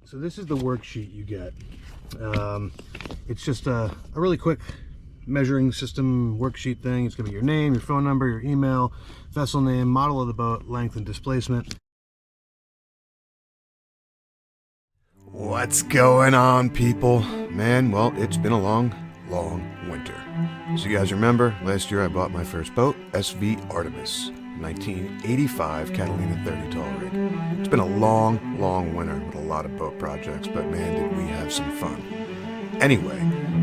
So this is the worksheet you get. It's just a really quick measuring system worksheet thing. It's going to be your name, your phone number, your email, vessel name, model of the boat, length and displacement. What's going on, people? Man, well, it's been a long winter. So you guys remember, last year I bought my first boat, SV Artemis, 1985 Catalina 30 tall rig. It's been a long winter with a lot of boat projects, but man, did we have some fun. Anyway,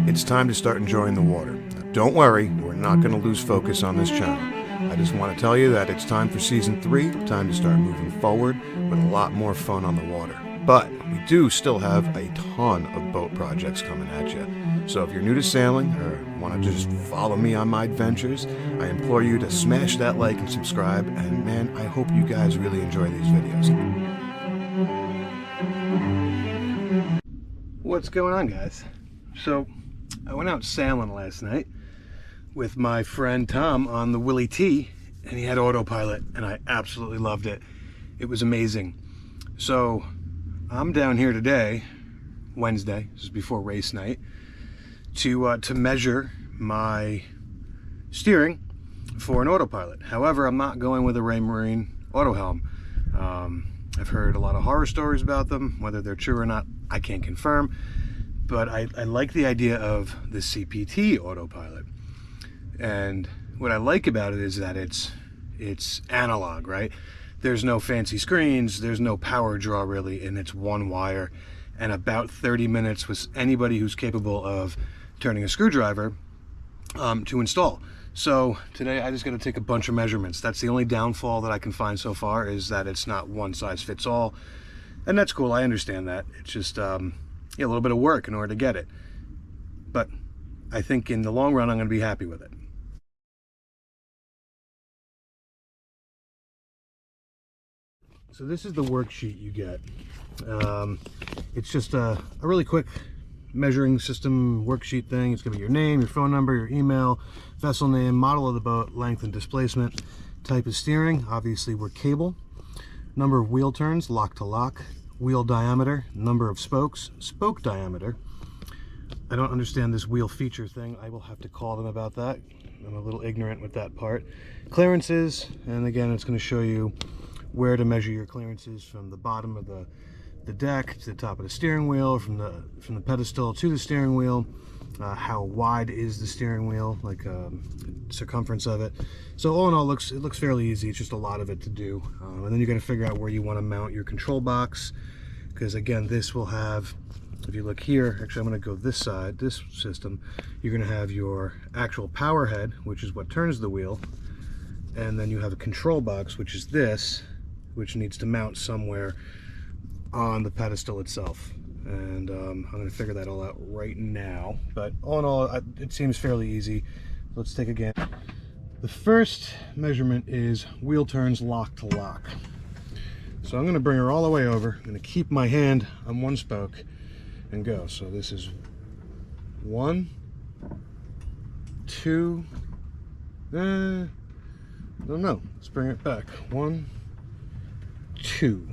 it's time to start enjoying the water. Now, don't worry, we're not going to lose focus on this channel. I just want to tell you that it's time for season 3, time to start moving forward with a lot more fun on the water. But we do still have a ton of boat projects coming at you. So if you're new to sailing or want to just follow me on my adventures, I implore you to smash that like and subscribe. And man, I hope you guys really enjoy these videos. What's going on, guys? So I went out sailing last night with my friend Tom on the Willie T, and he had autopilot, and I absolutely loved it. It was amazing. So I'm down here today, Wednesday, this is before race night, to measure my steering for an autopilot. However, I'm not going with a Raymarine auto helm. I've heard a lot of horror stories about them. Whether they're true or not, I can't confirm. But I like the idea of the CPT Autopilot. And what I like about it is that it's analog, right? There's no fancy screens, there's no power draw really, and it's one wire and about 30 minutes with anybody who's capable of turning a screwdriver to install. So today I just got to take a bunch of measurements. That's the only downfall that I can find so far, is that it's not one size fits all. And that's cool, I understand that. It's just yeah, a little bit of work in order to get it. But I think in the long run I'm going to be happy with it. So this is the worksheet you get. It's just a really quick measuring system worksheet thing. It's going to be your name, your phone number, your email, vessel name, model of the boat, length and displacement, type of steering, obviously we're cable, number of wheel turns, lock to lock, wheel diameter, number of spokes, spoke diameter. I don't understand this wheel feature thing. I will have to call them about that. I'm a little ignorant with that part. Clearances, and again, it's going to show you where to measure your clearances from the bottom of the deck to the top of the steering wheel, from the pedestal to the steering wheel, how wide is the steering wheel, like circumference of it. So all in all, it looks fairly easy. It's just a lot of it to do, and then you got to figure out where you want to mount your control box, because again, this will have, if you look here, actually I'm going to go this side, this system, you're going to have your actual power head, which is what turns the wheel, and then you have a control box, which is this, which needs to mount somewhere on the pedestal itself. And I'm going to figure that all out right now. But all in all, it seems fairly easy. Let's take again. The first measurement is wheel turns lock to lock. So I'm going to bring her all the way over. I'm going to keep my hand on one spoke and go. So this is 1, 2, no, let's bring it back. 1, 2,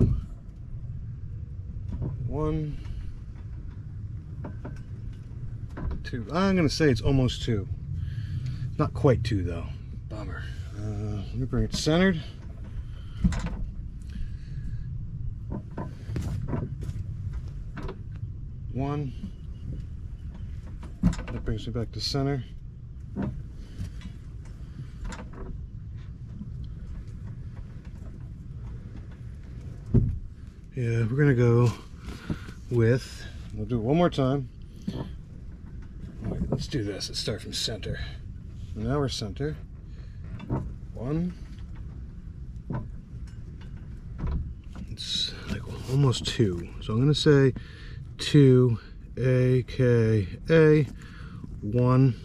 1, 2. I'm gonna say it's almost 2. Not quite 2 though. Bummer. Let me bring it centered. One. That brings me back to center. Yeah, we're gonna go with, we'll do it one more time. Wait, let's do this. Let's start from center. Now we're center. 1. It's like almost 2. So I'm gonna say 2, aka 1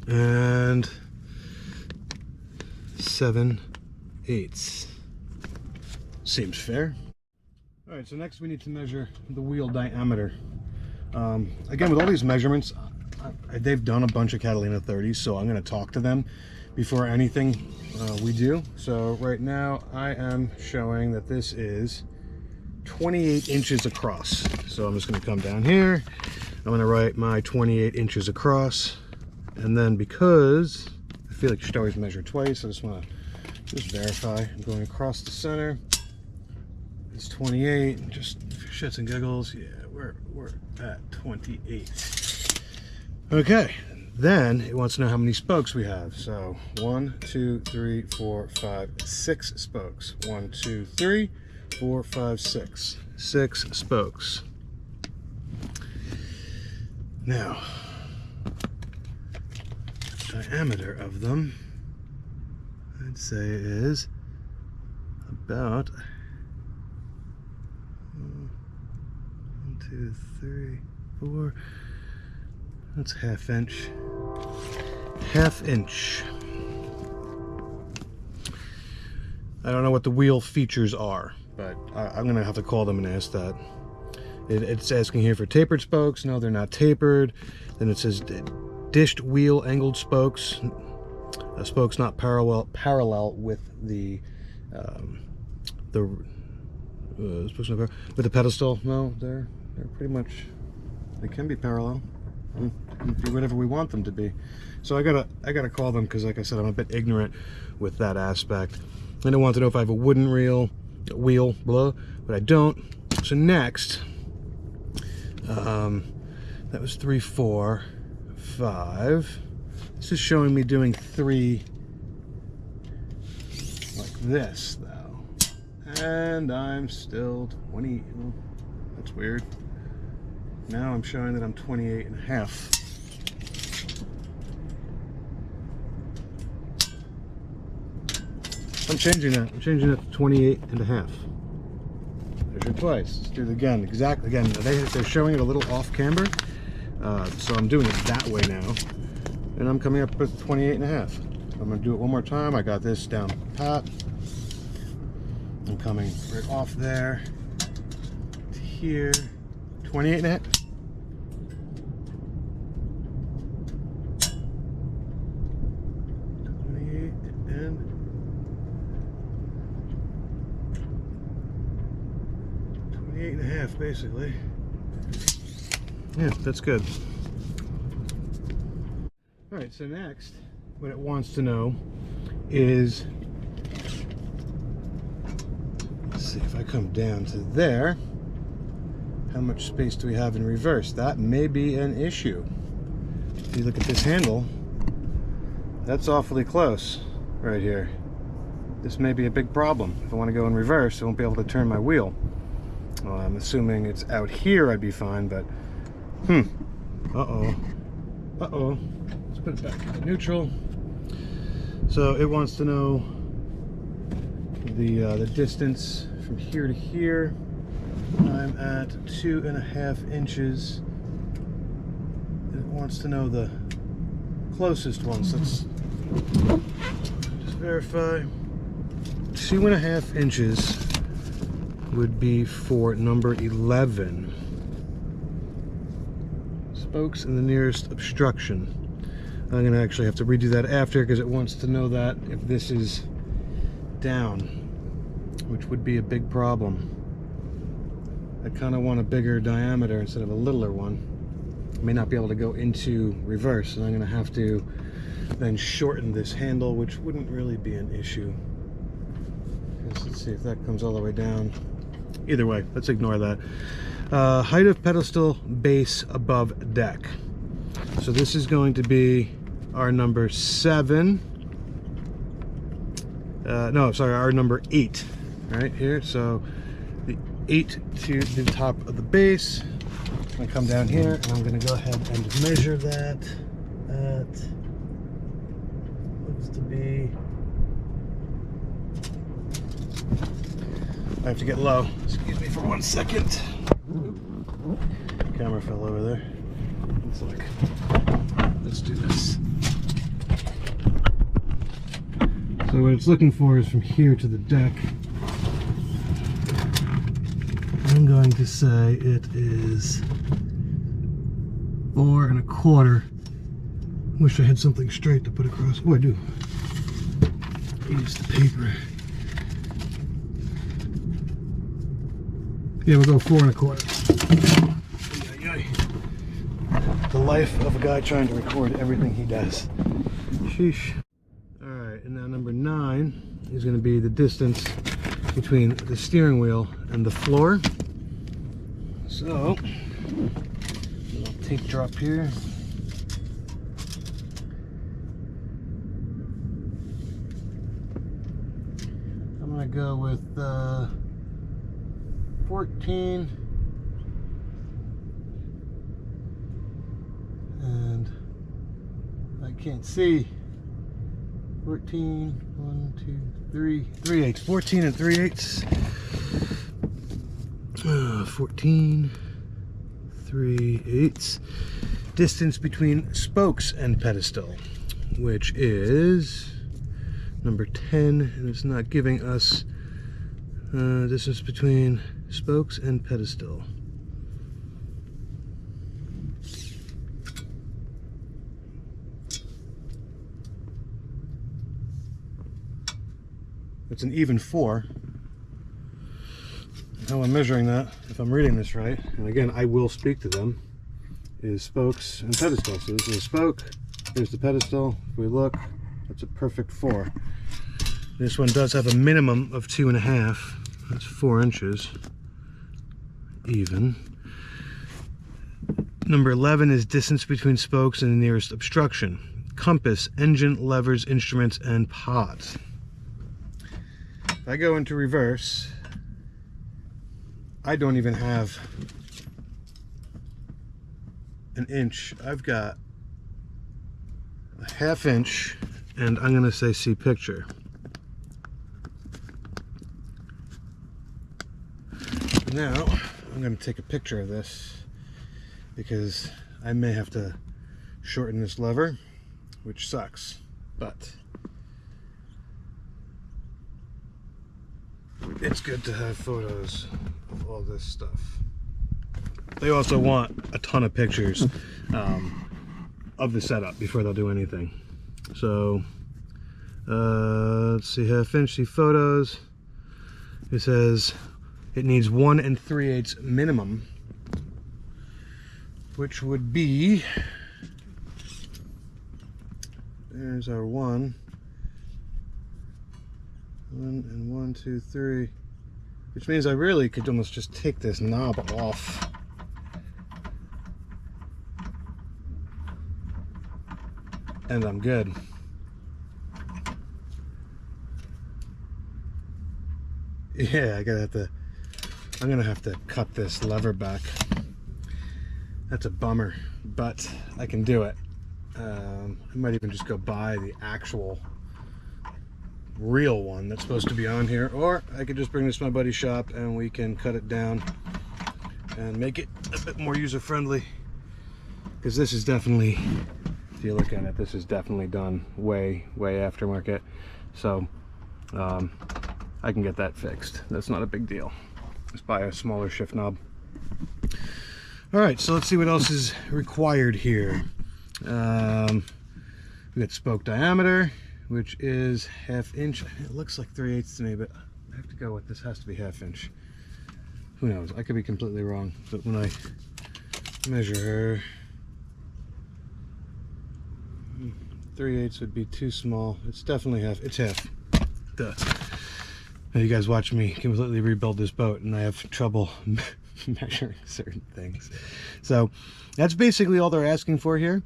and 7/8. Seems fair. All right, so next we need to measure the wheel diameter. Again, with all these measurements, they've done a bunch of Catalina 30s, so I'm going to talk to them before anything we do. So right now I am showing that this is 28 inches across. So I'm just going to come down here. I'm going to write my 28 inches across. And then because I feel like you should always measure twice, I just want to just verify. I'm going across the center. It's 28, just for shits and giggles. Yeah, we're at 28. Okay, then it wants to know how many spokes we have. So 1, 2, 3, 4, 5, 6 spokes. 1, 2, 3, 4, 5, 6. 6 spokes. Now, the diameter of them, I'd say is about 1, 2, 3, 4. That's ½ inch. ½ inch. I don't know what the wheel features are, but I'm gonna have to call them and ask that. It's asking here for tapered spokes. No, they're not tapered. Then it says dished wheel angled spokes. Spokes not parallel with the with the pedestal. No, they're pretty much, they can be parallel. We can do whatever we want them to be. So I gotta call them, because like I said, I'm a bit ignorant with that aspect. And I want to know if I have a wooden wheel, blah, but I don't. So next, that was 3, 4, 5. This is showing me doing 3 like this, though. And I'm still 20. Oh, that's weird. Now I'm showing that I'm 28 and a half. I'm changing that. I'm changing that to 28 and a half. Measure twice. Let's do it again. Exactly. Again, they're showing it a little off camber. So I'm doing it that way now. And I'm coming up with 28 and a half. I'm going to do it one more time. I got this down pat. I'm coming right off there to here. 28 and a half. Basically. Yeah, that's good. Alright, so next, what it wants to know is, let's see if I come down to there, how much space do we have in reverse? That may be an issue. If you look at this handle, that's awfully close right here. This may be a big problem. If I want to go in reverse, I won't be able to turn my wheel. Well, I'm assuming it's out here, I'd be fine, but uh-oh. Let's put it back to neutral. So it wants to know the distance from here to here. I'm at 2.5 inches. It wants to know the closest one, so let's just verify. 2.5 inches would be for number 11. Spokes in the nearest obstruction. I'm gonna actually have to redo that after, because it wants to know that if this is down, which would be a big problem. I kind of want a bigger diameter instead of a littler one. I may not be able to go into reverse, and I'm gonna have to then shorten this handle, which wouldn't really be an issue. Let's see if that comes all the way down. Either way, let's ignore that. Height of pedestal base above deck. So this is going to be our number 7. No, sorry, our number 8 right here. So the 8 to the top of the base. I'm going to come down here, and I'm going to go ahead and measure that. That looks to be, I have to get low. Excuse me for 1 second. Camera fell over there. It's like, let's do this. So what it's looking for is from here to the deck. I'm going to say it is 4 1/4. Wish I had something straight to put across. Oh, I do. Use the paper. Yeah, we'll go 4 1/4. The life of a guy trying to record everything he does. Sheesh. Alright, and now number 9 is going to be the distance between the steering wheel and the floor. So, little tape drop here. I'm going to go with 14. And I can't see. 14, 1, 2, 3, 3/8. 14 and 3/8. 14, 3/8. Distance between spokes and pedestal, which is number 10, and it's not giving us distance between spokes and pedestal. It's an even 4. How I'm measuring that, if I'm reading this right, and again I will speak to them, is spokes and pedestal. So this is a spoke, here's the pedestal. If we look, that's a perfect 4. This one does have a minimum of 2.5. That's 4 inches. Even. Number 11 is distance between spokes and the nearest obstruction. Compass, engine, levers, instruments, and pods. If I go into reverse, I don't even have an inch. I've got a 1/2 inch, and I'm going to say see picture. Now, I'm going to take a picture of this because I may have to shorten this lever, which sucks, but it's good to have photos of all this stuff. They also want a ton of pictures of the setup before they'll do anything. So let's see, 1/2 inch, see photos. It says it needs 1 3/8 minimum, which would be, there's our 1 and 1, 2, 3, which means I really could almost just take this knob off. And I'm good. Yeah, I'm gonna have to cut this lever back. That's a bummer, but I can do it. I might even just go buy the actual real one that's supposed to be on here, or I could just bring this to my buddy's shop and we can cut it down and make it a bit more user-friendly, because this is definitely, if you look at it, this is definitely done way aftermarket. So I can get that fixed. That's not a big deal. Just buy a smaller shift knob. All right, so let's see what else is required here. We got spoke diameter, which is 1/2 inch. It looks like 3/8 to me, but I have to go with this. Has to be 1/2 inch. Who knows? I could be completely wrong. But when I measure, 3/8 would be too small. It's definitely 1/2. It's 1/2. Duh. Now you guys watch me completely rebuild this boat, and I have trouble measuring certain things. So that's basically all they're asking for here.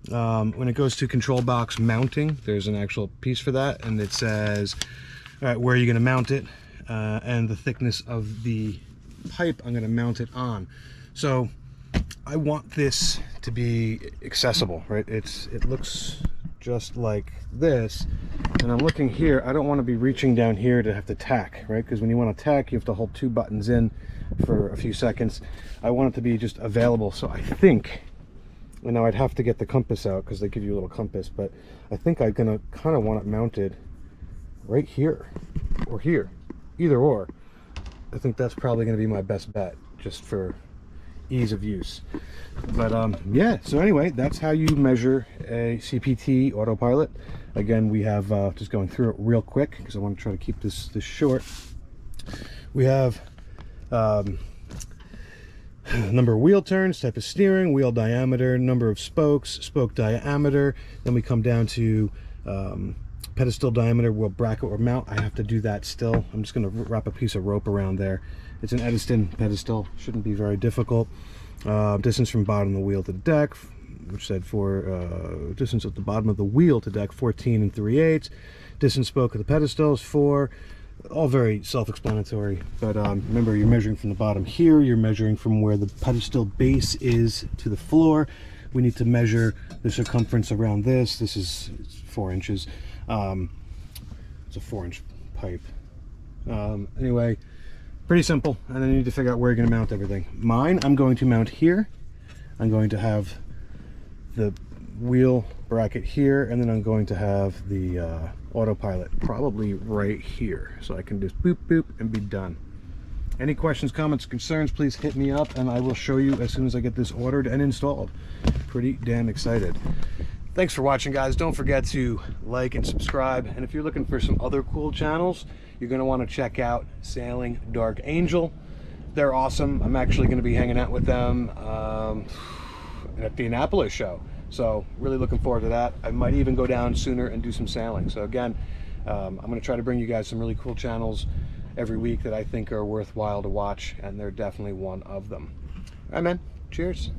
When it goes to control box mounting, there's an actual piece for that, and it says, all right, where are you going to mount it, and the thickness of the pipe I'm going to mount it on. So I want this to be accessible, right? It looks just like this, and I'm looking here. I don't want to be reaching down here to have to tack, right? Because when you want to tack, you have to hold 2 buttons in for a few seconds. I want it to be just available. So I think, you know, I'd have to get the compass out because they give you a little compass, but I think I'm gonna kind of want it mounted right here or here, either or. I think that's probably going to be my best bet, just for ease of use. But yeah, so anyway, that's how you measure a CPT Autopilot. Again, we have just going through it real quick because I want to try to keep this short. We have Number of wheel turns, type of steering, wheel diameter, number of spokes, spoke diameter. Then we come down to pedestal diameter, wheel bracket or mount. I have to do that still. I'm just going to wrap a piece of rope around there. It's an Edison pedestal, shouldn't be very difficult. Distance from bottom of the wheel to the deck, which said for distance at the bottom of the wheel to deck 14 3/8. Distance spoke of the pedestal is 4. All very self-explanatory, but remember, you're measuring from the bottom here, you're measuring from where the pedestal base is to the floor. We need to measure the circumference around this. This is 4 inches. It's a 4-inch pipe. Anyway, pretty simple. And then you need to figure out where you're going to mount everything. Mine, I'm going to mount here. I'm going to have the wheel bracket here, and then I'm going to have the autopilot probably right here, so I can just boop boop and be done. Any questions, comments, concerns, please hit me up and I will show you as soon as I get this ordered and installed. Pretty damn excited. Thanks for watching, guys. Don't forget to like and subscribe, and if you're looking for some other cool channels, you're going to want to check out Sailing Dark Angel. They're awesome. I'm actually going to be hanging out with them at the Annapolis show. So really looking forward to that. I might even go down sooner and do some sailing. So again, I'm going to try to bring you guys some really cool channels every week that I think are worthwhile to watch, and they're definitely one of them. All right, man. Cheers.